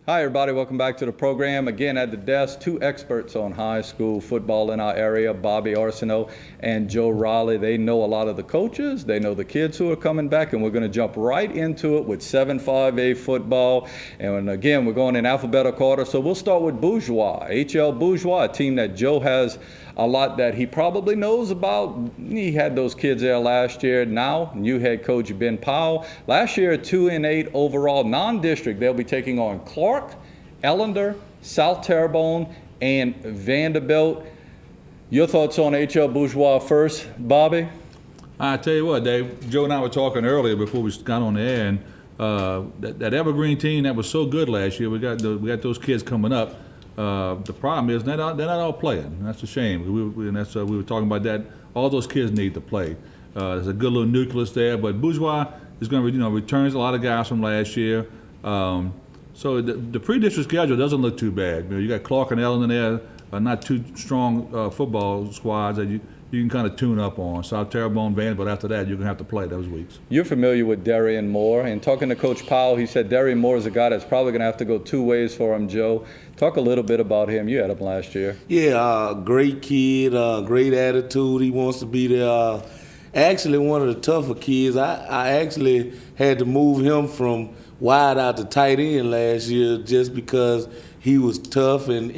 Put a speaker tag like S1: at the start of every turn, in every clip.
S1: Hi, everybody. Welcome back to the program. Again, at the desk, two experts on high school football in our area, Bobby Arceneaux and Joe Riley. They know a lot of the coaches. They know the kids who are coming back, and we're going to jump right into it with 7-5A football. And again, we're going in alphabetical order, so we'll start with Bourgeois, HL Bourgeois, a team that Joe has a lot that he probably knows about. He had those kids there last year. Now, new head coach Ben Powell. Last year, 2-8 overall, non-district. They'll be taking on Clark, Ellender, South Terrebonne, and Vanderbilt. Your thoughts on HL Bourgeois first, Bobby?
S2: I tell you what, Dave. Joe and I were talking earlier before we got on the air, and that Evergreen team that was so good last year. We got those kids coming up. The problem is they're not all playing. That's a shame. We were talking about that. All those kids need to play. There's a good little nucleus there, but Bourgeois is going to returns a lot of guys from last year. So the pre-district schedule doesn't look too bad. You got Clark and Ellen in there, not too strong football squads that you can kind of tune up on. South Terrebonne, Vanderbilt, after that, you're going to have to play those weeks.
S1: You're familiar with Darian Moore, and talking to Coach Powell, he said Darian Moore is a guy that's probably going to have to go two ways for him, Joe. Talk a little bit about him. You had him last year.
S3: Yeah, great kid, great attitude. He wants to be there. Actually, one of the tougher kids. I actually had to move him from wide out to tight end last year just because he was tough and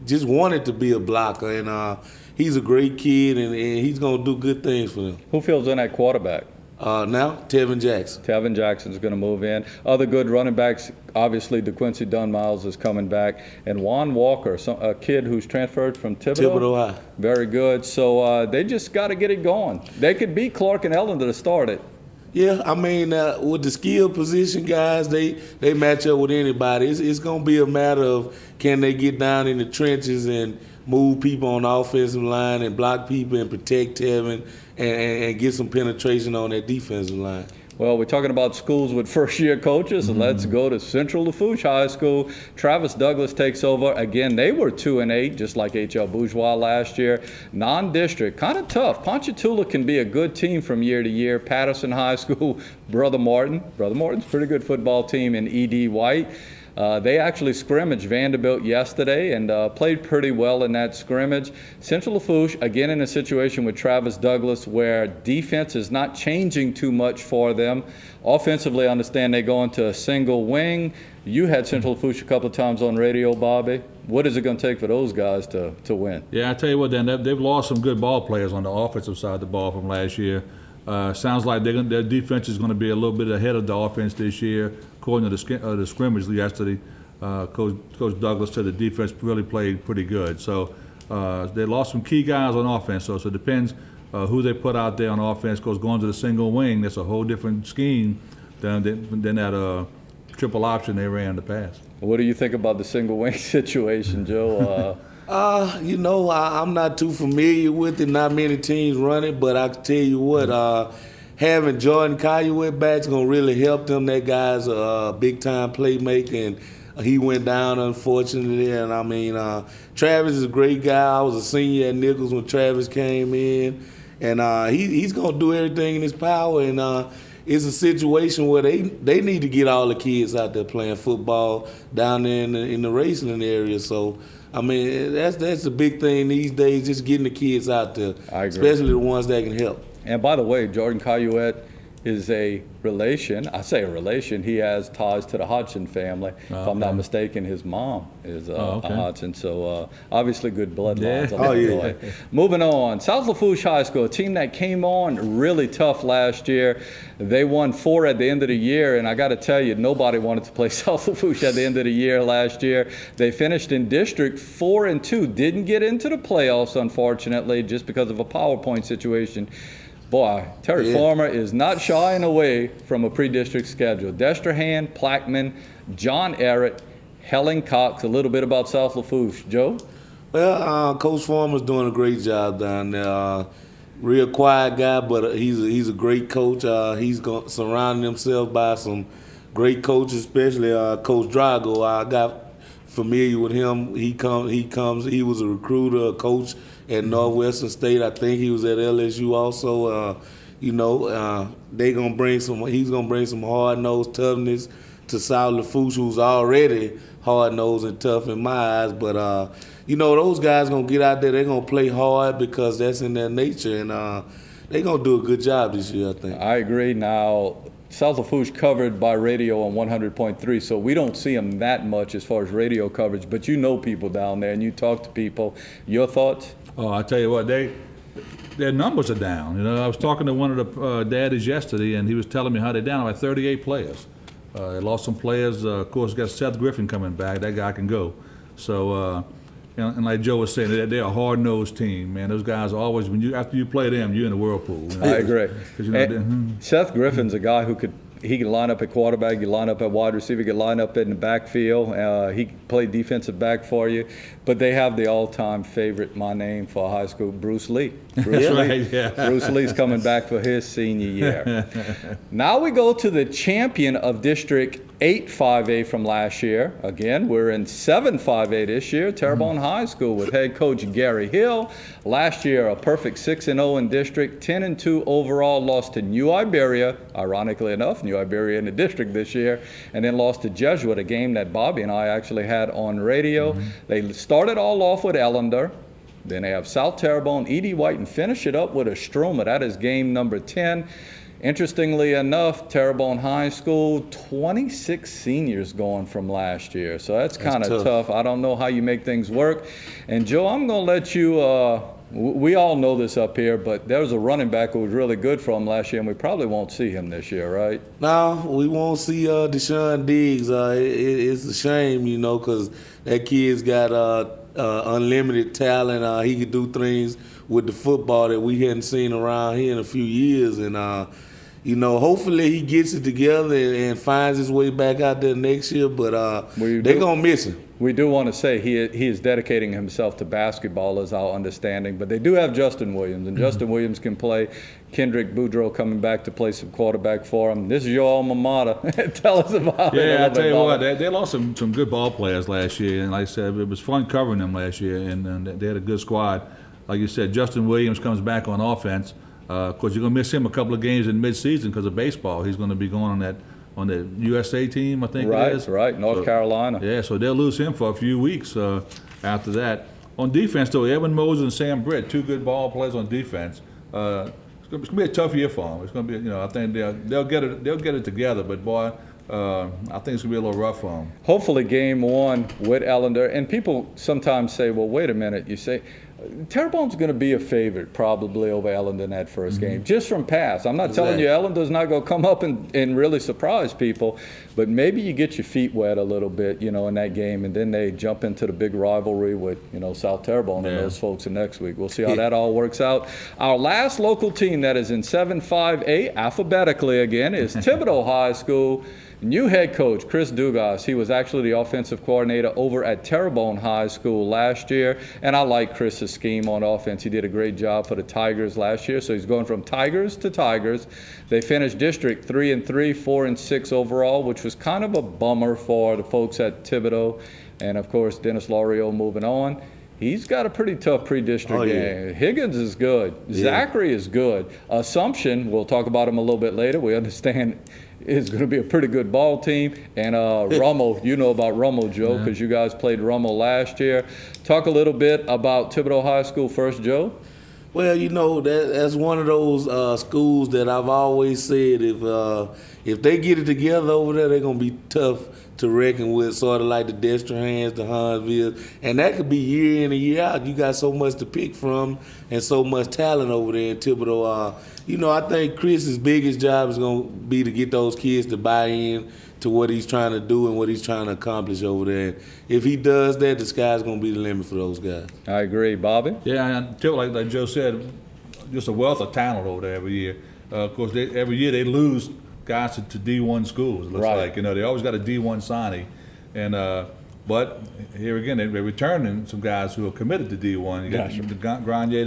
S3: just wanted to be a blocker. And he's a great kid, and he's going to do good things for them.
S1: Who fills in at quarterback?
S3: Now, Tevin Jackson.
S1: Tevin Jackson's going to move in. Other good running backs, obviously, DeQuincy Dunmiles is coming back. And Juan Walker, a kid who's transferred from Thibodeau.
S3: High.
S1: Very good. So they just got to get it going. They could beat Clark and Ellender to start it.
S3: Yeah, I mean, with the skill position guys, they match up with anybody. It's going to be a matter of can they get down in the trenches and move people on the offensive line and block people and protect Tevin and get some penetration on that defensive line.
S1: Well, we're talking about schools with first-year coaches, and let's go to Central Lafourche High School. Travis Douglas takes over. Again, they were 2-8, just like HL Bourgeois last year. Non-district, kind of tough. Ponchatoula can be a good team from year to year. Patterson High School, Brother Martin's a pretty good football team in E.D. White. They actually scrimmaged Vanderbilt yesterday and played pretty well in that scrimmage. Central Lafourche, again, in a situation with Travis Douglas where defense is not changing too much for them. Offensively, I understand they go into a single wing. You had Central Lafourche a couple of times on radio, Bobby. What is it going to take for those guys to win?
S2: Yeah, I tell you what, Dan, they've lost some good ball players on the offensive side of the ball from last year. Sounds like their defense is going to be a little bit ahead of the offense this year. According to the scrimmage yesterday, Coach Douglas said the defense really played pretty good. So they lost some key guys on offense. So it depends who they put out there on offense. Because going to the single wing, that's a whole different scheme than that triple option they ran in the past.
S1: What do you think about the single wing situation, Joe?
S3: I'm not too familiar with it. Not many teams run it, but I can tell you what, having Jordan Caillouette back is going to really help them. That guy's a big-time playmaker, and he went down, unfortunately. And, I mean, Travis is a great guy. I was a senior at Nichols when Travis came in. And he's going to do everything in his power. And it's a situation where they need to get all the kids out there playing football down there in the Raceland area. So, I mean, that's a big thing these days, just getting the kids out there, especially the ones that can help.
S1: And by the way, Jordan Caillouette is a relation. I say a relation. He has ties to the Hodgson family. If I'm not mistaken, his mom is a Hodgson. So obviously good bloodlines.
S3: Yeah.
S1: Moving on, South Lafourche High School, a team that came on really tough last year. They won 4 at the end of the year, and I got to tell you, nobody wanted to play South Lafourche at the end of the year last year. They finished in district 4-2. Didn't get into the playoffs, unfortunately, just because of a PowerPoint situation. Boy, Terry Farmer is not shying away from a pre-district schedule. Destrahan, Plaquemine, John Errett, Helen Cox. A little bit about South Lafourche. Joe?
S3: Well, Coach Farmer's doing a great job down there. Real quiet guy, but he's a great coach. He's surrounding himself by some great coaches, especially Coach Drago. I got familiar with him. He was a recruiter, a coach at Northwestern State. I think he was at LSU also. He's gonna bring some hard-nosed toughness to South Lafourche, who's already hard-nosed and tough in my eyes. But, those guys going to get out there. They're going to play hard because that's in their nature. And they're going to do a good job this year, I think.
S1: I agree. Now, South Lafourche covered by radio on 100.3, so we don't see them that much as far as radio coverage. But you know people down there, and you talk to people. Your thoughts?
S2: Oh, I tell you what, their numbers are down. I was talking to one of the daddies yesterday, and he was telling me how they're down by 38 players. They lost some players. Of course, got Seth Griffin coming back. That guy can go. So, and like Joe was saying, they're a hard-nosed team, man. Those guys are always, after you play them, you're in the whirlpool.
S1: I agree. Seth Griffin's a guy who he can line up at quarterback, he can line up at wide receiver, he can line up in the backfield. He can play defensive back for you. But they have the all-time favorite, my name for high school, Bruce Lee. Bruce Lee.
S2: Right, yeah.
S1: Bruce Lee's coming back for his senior year. Now we go to the champion of District 8 5A from last year. Again, we're in 7 5A this year, Terrebonne High School with head coach Gary Hill. Last year, a perfect 6-0 in district, 10-2 overall, lost to New Iberia, ironically enough, New Iberia in the district this year, and then lost to Jesuit, a game that Bobby and I actually had on radio. They started all off with Ellender. Then they have South Terrebonne, E.D. White, and finish it up with a Stroma. That is game number 10. Interestingly enough, Terrebonne High School, 26 seniors going from last year. So that's kind of tough. I don't know how you make things work. And Joe, I'm going to let you, we all know this up here, but there was a running back who was really good for him last year, and we probably won't see him this year, right?
S3: No, we won't see Deshaun Diggs. It's a shame, because that kid's got unlimited talent. He could do things with the football that we hadn't seen around here in a few years. And, hopefully he gets it together and finds his way back out there next year. But they're going to miss him.
S1: We do want to say he is dedicating himself to basketball, is our understanding. But they do have Justin Williams, and Justin Williams can play. Kendrick Boudreaux coming back to play some quarterback for him. This is your alma mater. Tell us about it.
S2: Yeah, I tell you what, they lost some good ball players last year. And like I said, it was fun covering them last year, and they had a good squad. Like you said, Justin Williams comes back on offense. Of course, you're going to miss him a couple of games in midseason because of baseball. He's going to be going on the USA team, I think it is.
S1: Right, North Carolina.
S2: Yeah, so they'll lose him for a few weeks after that. On defense, though, Evan Moses and Sam Britt, two good ball players on defense. It's going to be a tough year for them. It's going to be, I think they'll get it together. But boy, I think it's going to be a little rough for them.
S1: Hopefully, game one with Ellender, and people sometimes say, "Well, wait a minute." You say Terrebonne's going to be a favorite probably over Ellender in that first game, just from past. I'm not telling you Ellender's not going to come up and really surprise people, but maybe you get your feet wet a little bit, in that game, and then they jump into the big rivalry with, South Terrebonne and those folks next week. We'll see how that all works out. Our last local team that is in 7-5A, alphabetically again, is Thibodeau High School. New head coach, Chris Dugas. He was actually the offensive coordinator over at Terrebonne High School last year, and I like Chris's scheme on offense. He did a great job for the Tigers last year, so he's going from Tigers to Tigers. They finished District 3-3, 4-6 overall, which was kind of a bummer for the folks at Thibodeau. And, of course, Dennis Laurio moving on. He's got a pretty tough pre-district game. Higgins is good. Zachary is good. Assumption, we'll talk about him a little bit later. We understand is going to be a pretty good ball team. And Rummel, you know about Rummel, Joe, because you guys played Rummel last year. Talk a little bit about Thibodeau High School first, Joe.
S3: Well, that's one of those schools that I've always said if they get it together over there, they're going to be tough to reckon with, sort of like the Destrahans, the Huntsville. And that could be year in and year out. You got so much to pick from and so much talent over there in Thibodeau. I think Chris's biggest job is going to be to get those kids to buy in to what he's trying to do and what he's trying to accomplish over there. If he does that, the sky's going to be the limit for those guys.
S1: I agree. Bobby?
S2: Yeah, until like Joe said, just a wealth of talent over there every year. Of course, every year they lose guys to D1 schools, it looks like. They always got a D1 signing. And but here again, they're returning some guys who are committed to D1. You got Granier,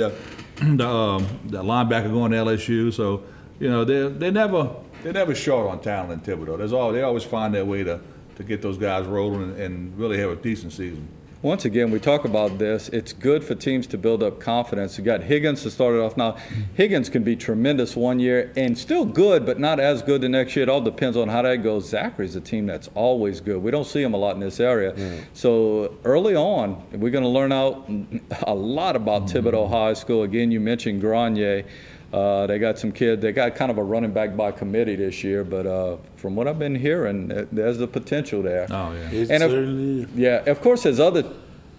S2: the linebacker going to LSU. So, they're never short on talent in Thibodeau. They always find their way to get those guys rolling and really have a decent season.
S1: once again, we talk about this. It's good for teams to build up confidence. You got Higgins to start it off now. Higgins can be tremendous one year and still good, but not as good the next year. It all depends on how that goes. Zachary's a team that's always good. We don't see him a lot in this area. So early on, we're going to learn out a lot about Thibodeau High School. Again, you mentioned Granier. They got some kid. They got kind of a running back by committee this year, but from what I've been hearing, there's the potential there.
S2: Oh yeah.
S3: It
S1: And
S3: certainly is.
S1: Yeah, of course, there's other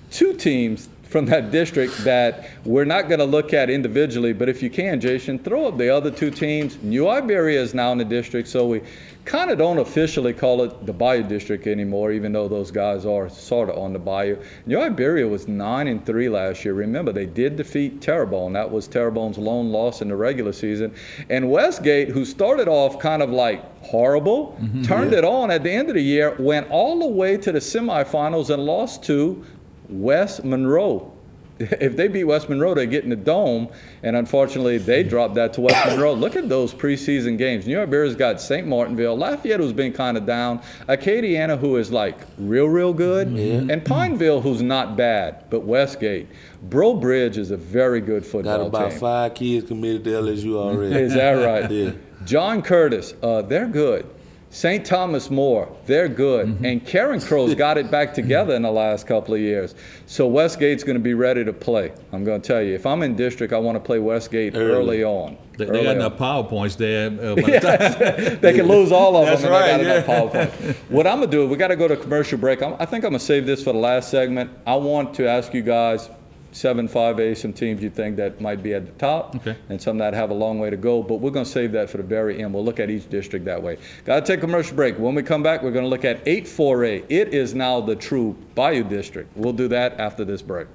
S1: two teams from that district that we're not going to look at individually, but if you can, Jason, throw up the other two teams. New Iberia is now in the district, so we kind of don't officially call it the Bayou District anymore, even though those guys are sort of on the Bayou. New Iberia was 9-3 last year. Remember, they did defeat Terrebonne. That was Terrebonne's lone loss in the regular season. And Westgate, who started off kind of like horrible, turned it on at the end of the year, went all the way to the semifinals and lost to West Monroe. If they beat West Monroe, they get in the Dome, and unfortunately, they dropped that to West Monroe. Look at those preseason games. New Iberia's got St. Martinville, Lafayette, who's been kind of down, Acadiana, who is like real good, and Pineville, who's not bad, but Westgate. Bro Bridge is a very good football
S3: Got about
S1: team.
S3: 5 kids committed to LSU already.
S1: Is that right?
S3: Yeah.
S1: John Curtis, they're good. St. Thomas More, they're good. And Karen Crow's got it back together in the last couple of years. So Westgate's going to be ready to play. I'm going to tell you, if I'm in district, I want to play Westgate early on.
S2: They got enough PowerPoints there.
S1: They can lose all of
S2: That's
S1: them, and
S2: right,
S1: they got enough PowerPoints. What I'm going to do, we got to go to commercial break. I think I'm going to save this for the last segment. I want to ask you guys, 7-5A, some teams you think that might be at the top, and some that have a long way to go, but we're going to save that for the very end. We'll look at each district that way. Got to take a commercial break. When we come back, we're going to look at 8-4A. It is now the true Bayou District. We'll do that after this break.